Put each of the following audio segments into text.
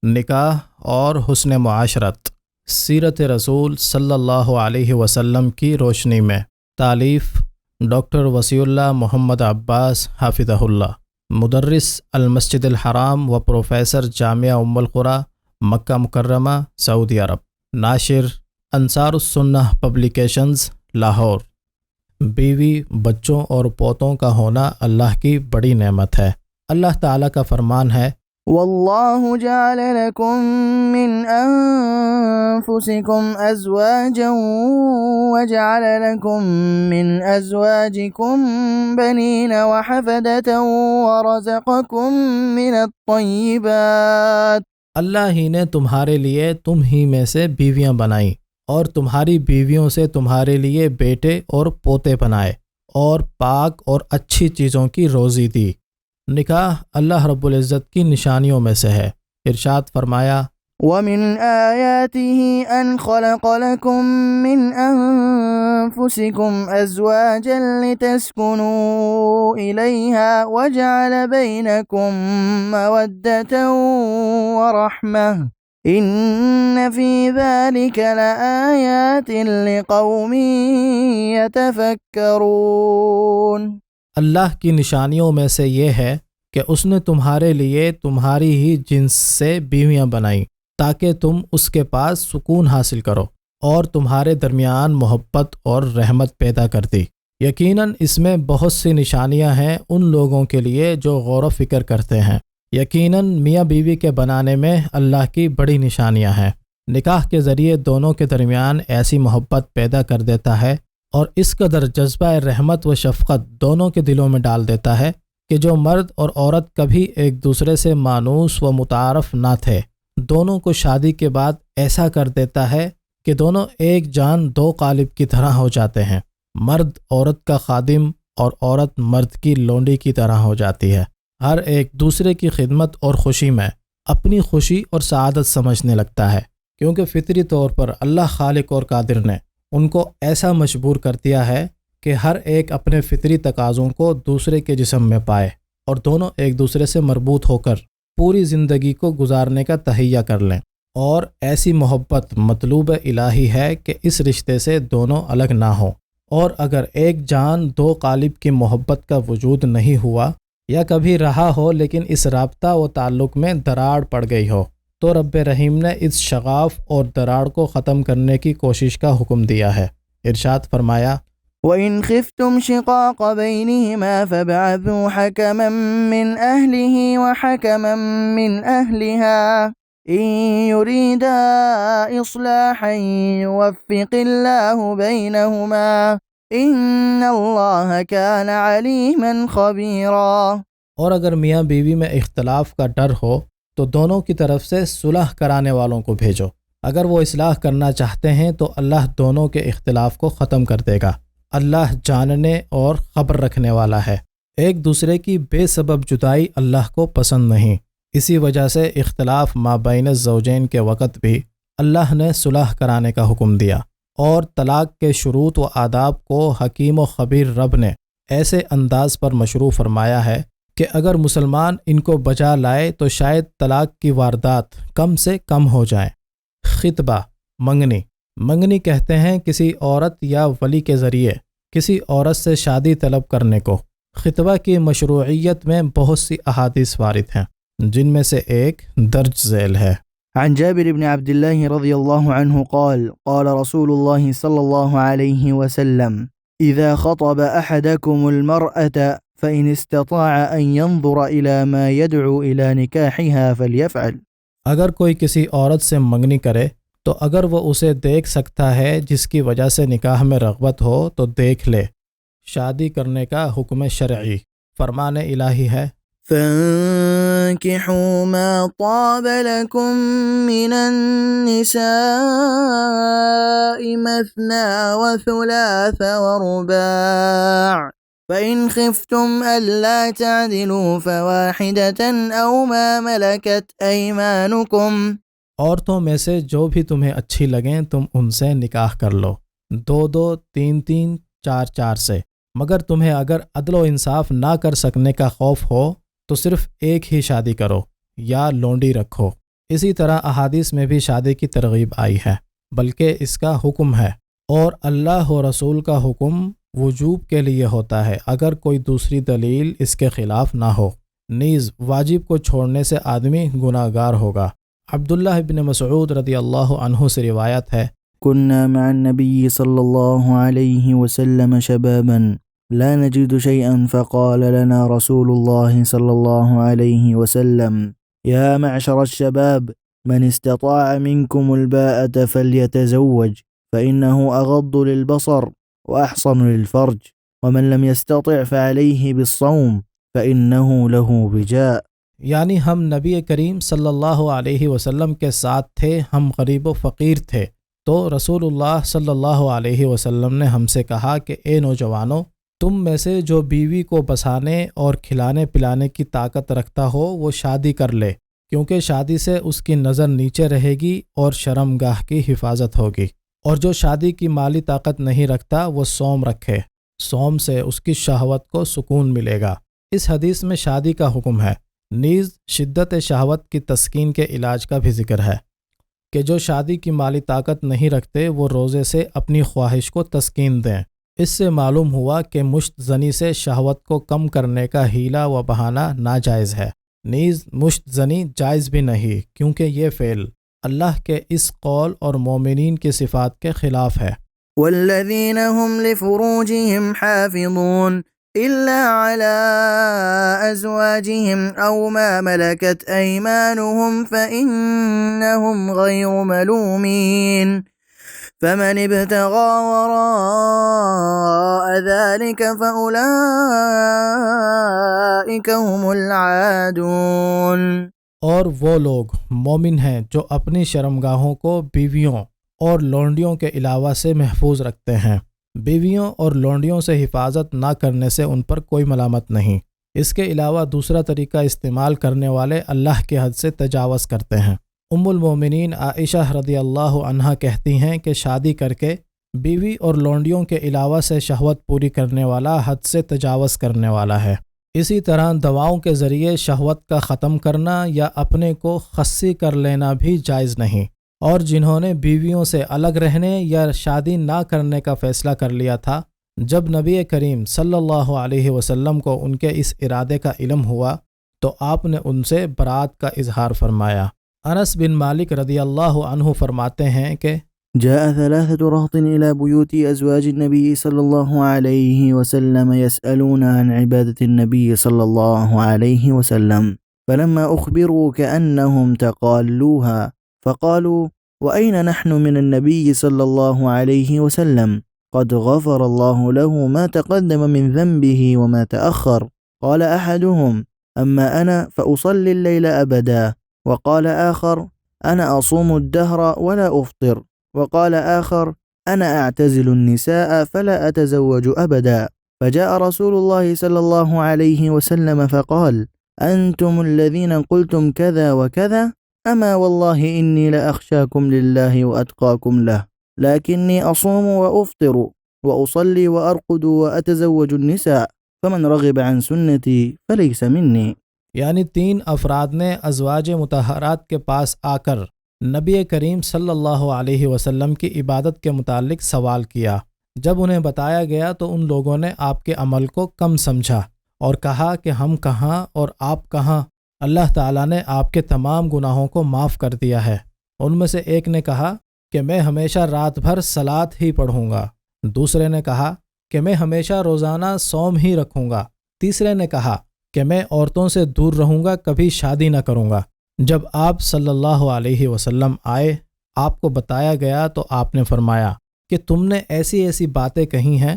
نکاح اور حسن معاشرت، سیرت رسول صلی اللہ علیہ وسلم کی روشنی میں۔ تالیف ڈاکٹر وسیع اللہ محمد عباس حافظہ اللہ، مدرس المسجد الحرام و پروفیسر جامعہ ام القری مکہ مکرمہ سعودی عرب، ناشر انصار السنہ پبلیکیشنز لاہور۔ بیوی، بچوں اور پوتوں کا ہونا اللہ کی بڑی نعمت ہے۔ اللہ تعالیٰ کا فرمان ہے، واللہ جعل لکم من انفسکم ازواجا وجعل لکم من ازواجکم بنین وحفدة ورزقکم من الطیبات۔ اللہ ہی نے تمہارے لیے تم ہی میں سے بیویاں بنائیں اور تمہاری بیویوں سے تمہارے لیے بیٹے اور پوتے بنائے اور پاک اور اچھی چیزوں کی روزی دی۔ نکاح اللہ رب العزت کی نشانیوں میں سے ہے۔ ارشاد فرمایا، وَمِنْ آيَاتِهِ أَنْ خَلَقَ لَكُم مِّنْ أَنفُسِكُمْ أَزْوَاجًا لِتَسْكُنُوا إِلَيْهَا وَجَعَلَ بَيْنَكُم مَّوَدَّةً وَرَحْمَةً إِنَّ فِي ذَلِكَ لَآيَاتٍ لِقَوْمٍ يَتَفَكَّرُونَ۔ اللہ کی نشانیوں میں سے یہ ہے کہ اس نے تمہارے لیے تمہاری ہی جنس سے بیویاں بنائیں تاکہ تم اس کے پاس سکون حاصل کرو اور تمہارے درمیان محبت اور رحمت پیدا کر دی۔ یقیناً اس میں بہت سی نشانیاں ہیں ان لوگوں کے لیے جو غور و فکر کرتے ہیں۔ یقیناً میاں بیوی کے بنانے میں اللہ کی بڑی نشانیاں ہیں۔ نکاح کے ذریعے دونوں کے درمیان ایسی محبت پیدا کر دیتا ہے اور اس قدر جذبہ رحمت و شفقت دونوں کے دلوں میں ڈال دیتا ہے کہ جو مرد اور عورت کبھی ایک دوسرے سے مانوس و متعارف نہ تھے، دونوں کو شادی کے بعد ایسا کر دیتا ہے کہ دونوں ایک جان دو قالب کی طرح ہو جاتے ہیں۔ مرد عورت کا خادم اور عورت مرد کی لونڈی کی طرح ہو جاتی ہے۔ ہر ایک دوسرے کی خدمت اور خوشی میں اپنی خوشی اور سعادت سمجھنے لگتا ہے، کیونکہ فطری طور پر اللہ خالق اور قادر نے ان کو ایسا مجبور کر دیا ہے کہ ہر ایک اپنے فطری تقاضوں کو دوسرے کے جسم میں پائے اور دونوں ایک دوسرے سے مربوط ہو کر پوری زندگی کو گزارنے کا تہیہ کر لیں۔ اور ایسی محبت مطلوب الہی ہے کہ اس رشتے سے دونوں الگ نہ ہوں، اور اگر ایک جان دو قالب کی محبت کا وجود نہیں ہوا یا کبھی رہا ہو لیکن اس رابطہ و تعلق میں دراڑ پڑ گئی ہو تو رب رحیم نے اس شغاف اور دراڑ کو ختم کرنے کی کوشش کا حکم دیا ہے۔ ارشاد فرمایا، وَإِنْ خِفْتُمْ شِقَاقَ بَيْنِهِمَا فَابْعَثُوا حَكَمًا مِّنْ أَهْلِهِ وَحَكَمًا مِّنْ أَهْلِهَا إِن يُرِيدَا إِصْلَاحًا يُوَفِّقِ اللَّهُ بَيْنَهُمَا إِنَّ اللَّهَ كَانَ عَلِيمًا خَبِيرًا۔ اور اگر میاں بیوی میں اختلاف کا ڈر ہو تو دونوں کی طرف سے صلح کرانے والوں کو بھیجو۔ اگر وہ اصلاح کرنا چاہتے ہیں تو اللہ دونوں کے اختلاف کو ختم کر دے گا۔ اللہ جاننے اور خبر رکھنے والا ہے۔ ایک دوسرے کی بے سبب جدائی اللہ کو پسند نہیں، اسی وجہ سے اختلاف مابین الزوجین کے وقت بھی اللہ نے صلح کرانے کا حکم دیا، اور طلاق کے شروط و آداب کو حکیم و خبیر رب نے ایسے انداز پر مشروع فرمایا ہے کہ اگر مسلمان ان کو بجا لائے تو شاید طلاق کی واردات کم سے کم ہو جائیں۔ خطبہ، منگنی کہتے ہیں کسی عورت یا ولی کے ذریعے کسی عورت سے شادی طلب کرنے کو۔ خطبہ کی مشروعیت میں بہت سی احادیث وارد ہیں، جن میں سے ایک درج ذیل ہے۔ عن جابر بن عبد الله رضي الله عنه قال قال رسول الله صلى الله عليه وسلم إذا خطب أحدكم المرأة فإن استطاع أن ينظر إلى ما يدعو إلى نكاحها فليفعل۔ اگر کوئی کسی عورت سے منگنی کرے تو اگر وہ اسے دیکھ سکتا ہے جس کی وجہ سے نکاح میں رغبت ہو تو دیکھ لے۔ شادی کرنے کا حکم شرعی، فرمان الہی ہے، فَانكِحُوا مَا طَابَ لَكُم مِّنَ النِّسَاءِ مَثْنَىٰ وَثُلَاثَ وَرُبَاعَ فَإِنْ خِفْتُمْ أَلَّا تَعْدِلُوا فَوَاحِدَةً أَوْ مَا مَلَكَتْ أَيْمَانُكُمْ۔ عورتوں میں سے جو بھی تمہیں اچھی لگیں تم ان سے نکاح کر لو، 2 3 4 سے، مگر تمہیں اگر عدل و انصاف نہ کر سکنے کا خوف ہو تو صرف ایک ہی شادی کرو یا لونڈی رکھو۔ اسی طرح احادیث میں بھی شادی کی ترغیب آئی ہے، بلکہ اس کا حکم ہے، اور اللہ و رسول کا حکم وجوب کے لیے ہوتا ہے اگر کوئی دوسری دلیل اس کے خلاف نہ ہو۔ نیز واجب کو چھوڑنے سے آدمی گناہ گار ہوگا۔ عبداللہ ابن مسعود رضی اللہ عنہ سے روایت ہے، كنا مع النبي صلى الله عليه وسلم شبابا لا نجد شيئا فقال لنا رسول الله صلى الله عليه وسلم يا معشر الشباب من استطاع منكم الباءة فليتزوج فإنه أغض للبصر وأحصن للفرج ومن لم يستطع فعليه بالصوم فإنه له وجاء۔ یعنی ہم نبی کریم صلی اللہ علیہ وسلم کے ساتھ تھے، ہم غریب و فقیر تھے، تو رسول اللہ صلی اللہ علیہ وسلم نے ہم سے کہا کہ اے نوجوانوں، تم میں سے جو بیوی کو بسانے اور کھلانے پلانے کی طاقت رکھتا ہو وہ شادی کر لے، کیونکہ شادی سے اس کی نظر نیچے رہے گی اور شرم گاہ کی حفاظت ہوگی، اور جو شادی کی مالی طاقت نہیں رکھتا وہ صوم رکھے، صوم سے اس کی شہوت کو سکون ملے گا۔ اس حدیث میں شادی کا حکم ہے، نیز شدت شہوت کی تسکین کے علاج کا بھی ذکر ہے کہ جو شادی کی مالی طاقت نہیں رکھتے وہ روزے سے اپنی خواہش کو تسکین دیں۔ اس سے معلوم ہوا کہ مشت زنی سے شہوت کو کم کرنے کا حیلہ و بہانہ ناجائز ہے، نیز مشت زنی جائز بھی نہیں، کیونکہ یہ فعل اللہ کے اس قول اور مومنین کی صفات کے خلاف ہے۔ والذین هم لفروجهم حافظون إلا على أزواجهم أو ما ملكت أيمانهم فإنهم غير ملومين فمن ابتغى وراء ذلك فأولئك هم العادون۔ اور وہ لوگ مومن ہیں جو اپنی شرمگاہوں کو بیویوں اور لونڈیوں کے علاوہ سے محفوظ رکھتے ہیں، بیویوں اور لونڈیوں سے حفاظت نہ کرنے سے ان پر کوئی ملامت نہیں، اس کے علاوہ دوسرا طریقہ استعمال کرنے والے اللہ کی حد سے تجاوز کرتے ہیں۔ ام المومنین عائشہ رضی اللہ عنہا کہتی ہیں کہ شادی کر کے بیوی اور لونڈیوں کے علاوہ سے شہوت پوری کرنے والا حد سے تجاوز کرنے والا ہے۔ اسی طرح دواؤں کے ذریعے شہوت کا ختم کرنا یا اپنے کو خصی کر لینا بھی جائز نہیں، اور جنہوں نے بیویوں سے الگ رہنے یا شادی نہ کرنے کا فیصلہ کر لیا تھا، جب نبی کریم صلی اللہ علیہ وسلم کو ان کے اس ارادے کا علم ہوا تو آپ نے ان سے برات کا اظہار فرمایا۔ انس بن مالک رضی اللہ عنہ فرماتے ہیں کہ جاء ثلاثة رهط إلى بيوت أزواج النبي صلى الله عليه وسلم يسألون عن عبادة النبي صلى الله عليه وسلم فلما أخبروا كأنهم تقالوها فقالوا وأين نحن من النبي صلى الله عليه وسلم قد غفر الله له ما تقدم من ذنبه وما تأخر قال أحدهم أما أنا فأصلي الليل أبدا وقال آخر أنا أصوم الدهر ولا أفطر وقال آخر أنا أعتزل النساء فلا أتزوج أبدا فجاء رسول الله صلى الله عليه وسلم فقال أنتم الذين قلتم كذا وكذا أما والله إني لأخشاكم لله وأتقاكم له لكني أصوم وأفطر وأصلي وأرقد وأتزوج النساء فمن رغب عن سنتي فليس مني۔ یعنی تین افراد نے ازواج مطہرات کے پاس آ کر نبی کریم صلی اللہ علیہ وسلم کی عبادت کے متعلق سوال کیا۔ جب انہیں بتایا گیا تو ان لوگوں نے آپ کے عمل کو کم سمجھا اور کہا کہ ہم کہاں اور آپ کہاں، اللہ تعالیٰ نے آپ کے تمام گناہوں کو معاف کر دیا ہے۔ ان میں سے ایک نے کہا کہ میں ہمیشہ رات بھر صلاۃ ہی پڑھوں گا، دوسرے نے کہا کہ میں ہمیشہ روزانہ صوم ہی رکھوں گا، تیسرے نے کہا کہ میں عورتوں سے دور رہوں گا، کبھی شادی نہ کروں گا۔ جب آپ صلی اللہ علیہ وسلم آئے، آپ کو بتایا گیا تو آپ نے فرمایا کہ تم نے ایسی ایسی باتیں کہی ہیں،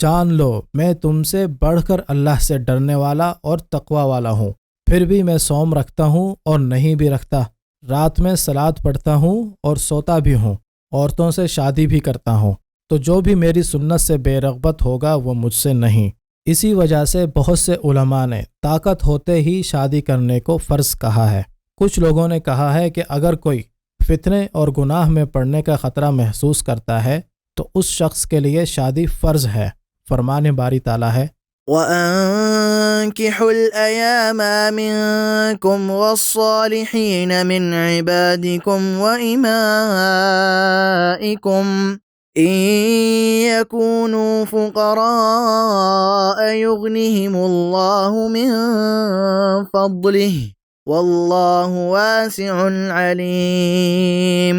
جان لو میں تم سے بڑھ کر اللہ سے ڈرنے والا اور تقوی والا ہوں، پھر بھی میں صوم رکھتا ہوں اور نہیں بھی رکھتا، رات میں صلاۃ پڑھتا ہوں اور سوتا بھی ہوں، عورتوں سے شادی بھی کرتا ہوں، تو جو بھی میری سنت سے بے رغبت ہوگا وہ مجھ سے نہیں۔ اسی وجہ سے بہت سے علماء نے طاقت ہوتے ہی شادی کرنے کو فرض کہا ہے۔ کچھ لوگوں نے کہا ہے کہ اگر کوئی فتنے اور گناہ میں پڑنے کا خطرہ محسوس کرتا ہے تو اس شخص کے لیے شادی فرض ہے۔ فرمان باری تعالیٰ ہے وأنكحوا الأيام منكم والصالحين من عبادكم وإمائكم إن يكونوا فقراء يغنهم الله من فضله واللہ واسع علیم۔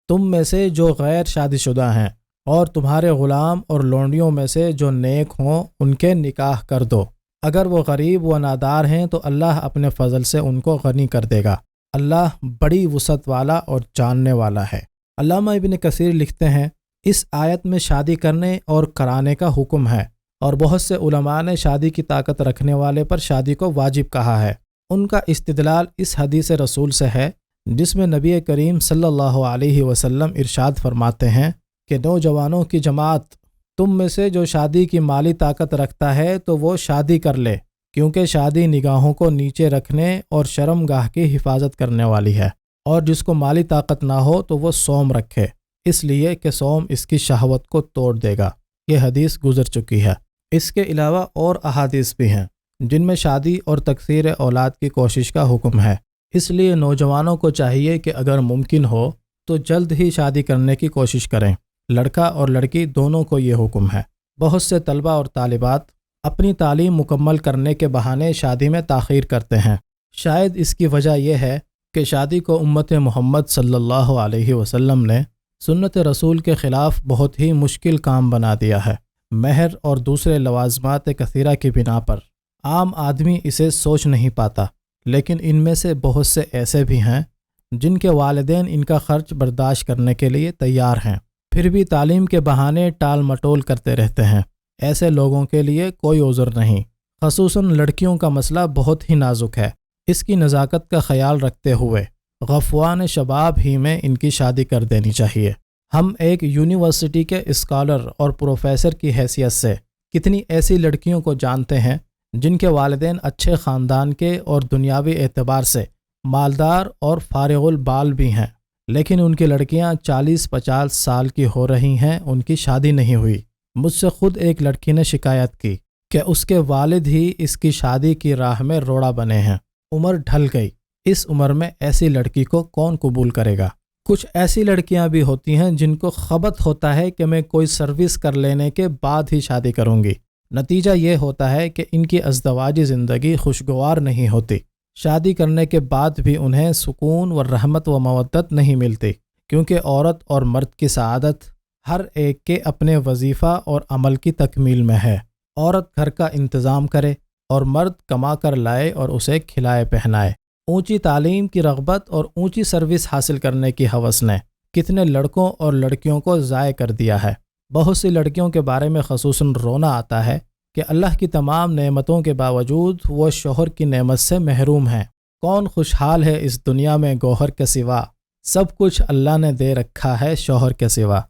تم میں سے جو غیر شادی شدہ ہیں اور تمہارے غلام اور لونڈیوں میں سے جو نیک ہوں ان کے نکاح کر دو۔ اگر وہ غریب و نادار ہیں تو اللہ اپنے فضل سے ان کو غنی کر دے گا۔ اللہ بڑی وسعت والا اور جاننے والا ہے۔ علامہ ابن کثیر لکھتے ہیں اس آیت میں شادی کرنے اور کرانے کا حکم ہے، اور بہت سے علماء نے شادی کی طاقت رکھنے والے پر شادی کو واجب کہا ہے۔ ان کا استدلال اس حدیث رسول سے ہے جس میں نبی کریم صلی اللہ علیہ وسلم ارشاد فرماتے ہیں کہ نوجوانوں کی جماعت، تم میں سے جو شادی کی مالی طاقت رکھتا ہے تو وہ شادی کر لے، کیونکہ شادی نگاہوں کو نیچے رکھنے اور شرم گاہ کی حفاظت کرنے والی ہے، اور جس کو مالی طاقت نہ ہو تو وہ صوم رکھے، اس لیے کہ صوم اس کی شہوت کو توڑ دے گا۔ یہ حدیث گزر چکی ہے۔ اس کے علاوہ اور احادیث بھی ہیں جن میں شادی اور تکثیر اولاد کی کوشش کا حکم ہے۔ اس لیے نوجوانوں کو چاہیے کہ اگر ممکن ہو تو جلد ہی شادی کرنے کی کوشش کریں۔ لڑکا اور لڑکی دونوں کو یہ حکم ہے۔ بہت سے طلبہ اور طالبات اپنی تعلیم مکمل کرنے کے بہانے شادی میں تاخیر کرتے ہیں۔ شاید اس کی وجہ یہ ہے کہ شادی کو امت محمد صلی اللہ علیہ وسلم نے سنت رسول کے خلاف بہت ہی مشکل کام بنا دیا ہے۔ مہر اور دوسرے لوازمات کثیرہ کی بنا پر عام آدمی اسے سوچ نہیں پاتا، لیکن ان میں سے بہت سے ایسے بھی ہیں جن کے والدین ان کا خرچ برداشت کرنے کے لیے تیار ہیں، پھر بھی تعلیم کے بہانے ٹال مٹول کرتے رہتے ہیں۔ ایسے لوگوں کے لیے کوئی عذر نہیں۔ خصوصاً لڑکیوں کا مسئلہ بہت ہی نازک ہے۔ اس کی نزاکت کا خیال رکھتے ہوئے غفوان شباب ہی میں ان کی شادی کر دینی چاہیے۔ ہم ایک یونیورسٹی کے اسکالر اور پروفیسر کی حیثیت سے کتنی ایسی لڑکیوں کو جانتے ہیں جن کے والدین اچھے خاندان کے اور دنیاوی اعتبار سے مالدار اور فارغ البال بھی ہیں، لیکن ان کی لڑکیاں 40-50 سال کی ہو رہی ہیں، ان کی شادی نہیں ہوئی۔ مجھ سے خود ایک لڑکی نے شکایت کی کہ اس کے والد ہی اس کی شادی کی راہ میں روڑا بنے ہیں۔ عمر ڈھل گئی، اس عمر میں ایسی لڑکی کو کون قبول کرے گا؟ کچھ ایسی لڑکیاں بھی ہوتی ہیں جن کو خبت ہوتا ہے کہ میں کوئی سروس کر لینے کے بعد ہی شادی کروں گی۔ نتیجہ یہ ہوتا ہے کہ ان کی ازدواجی زندگی خوشگوار نہیں ہوتی۔ شادی کرنے کے بعد بھی انہیں سکون و رحمت و مودت نہیں ملتی، کیونکہ عورت اور مرد کی سعادت ہر ایک کے اپنے وظیفہ اور عمل کی تکمیل میں ہے۔ عورت گھر کا انتظام کرے اور مرد کما کر لائے اور اسے کھلائے پہنائے۔ اونچی تعلیم کی رغبت اور اونچی سروس حاصل کرنے کی ہوس نے کتنے لڑکوں اور لڑکیوں کو ضائع کر دیا ہے۔ بہت سی لڑکیوں کے بارے میں خصوصاً رونا آتا ہے کہ اللہ کی تمام نعمتوں کے باوجود وہ شوہر کی نعمت سے محروم ہیں۔ کون خوشحال ہے اس دنیا میں گوہر کے سوا؟ سب کچھ اللہ نے دے رکھا ہے شوہر کے سوا۔